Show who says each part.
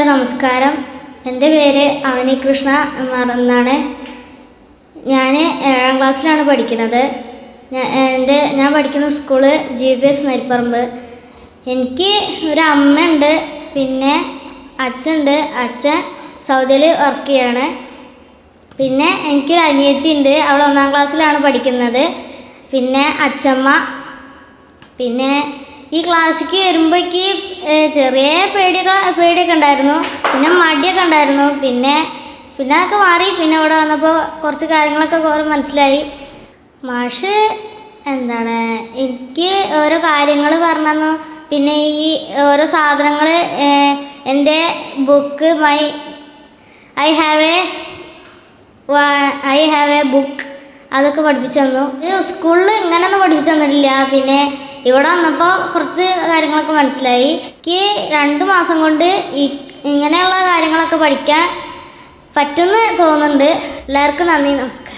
Speaker 1: നമസ്കാരം. എൻ്റെ പേര് അവനി കൃഷ്ണ എന്നാണ്. ഞാൻ 7ാം ക്ലാസ്സിലാണ് പഠിക്കുന്നത്. ഞാൻ പഠിക്കുന്ന സ്കൂള് GBS നരിപ്പറമ്പ്. എനിക്ക് ഒരു അമ്മയുണ്ട്, പിന്നെ അച്ഛനുണ്ട്. അച്ഛൻ സൗദിയിൽ വർക്ക് ചെയ്യാണ്. പിന്നെ എനിക്കൊരു അനിയത്തി ഉണ്ട്, അവൾ 1ാം ക്ലാസ്സിലാണ് പഠിക്കുന്നത്. പിന്നെ അച്ഛമ്മ. പിന്നെ ഈ ക്ലാസ്സിലേക്ക് വരുമ്പോഴേക്ക് ചെറിയ പേടിയൊക്കെ ഉണ്ടായിരുന്നു, പിന്നെ മടിയൊക്കെ ഉണ്ടായിരുന്നു. പിന്നെ അതൊക്കെ മാറി. പിന്നെ ഇവിടെ വന്നപ്പോൾ കുറച്ച് കാര്യങ്ങളൊക്കെ കുറേ മനസ്സിലായി. മാഷ് എനിക്ക് ഓരോ കാര്യങ്ങൾ പറഞ്ഞു തന്നു. പിന്നെ ഈ ഓരോ സാധനങ്ങൾ, എൻ്റെ book I have A book, അതൊക്കെ പഠിപ്പിച്ചു തന്നു. സ്കൂളിൽ ഇങ്ങനെയൊന്നും പഠിപ്പിച്ചു തന്നിട്ടില്ല. പിന്നെ ഇവിടെ വന്നപ്പോൾ കുറച്ച് കാര്യങ്ങളൊക്കെ മനസ്സിലായി. എനിക്ക് 2 മാസം കൊണ്ട് ഇങ്ങനെയുള്ള കാര്യങ്ങളൊക്കെ പഠിക്കാൻ പറ്റുമെന്ന് തോന്നുന്നുണ്ട്. എല്ലാവർക്കും നന്ദി, നമസ്കാരം.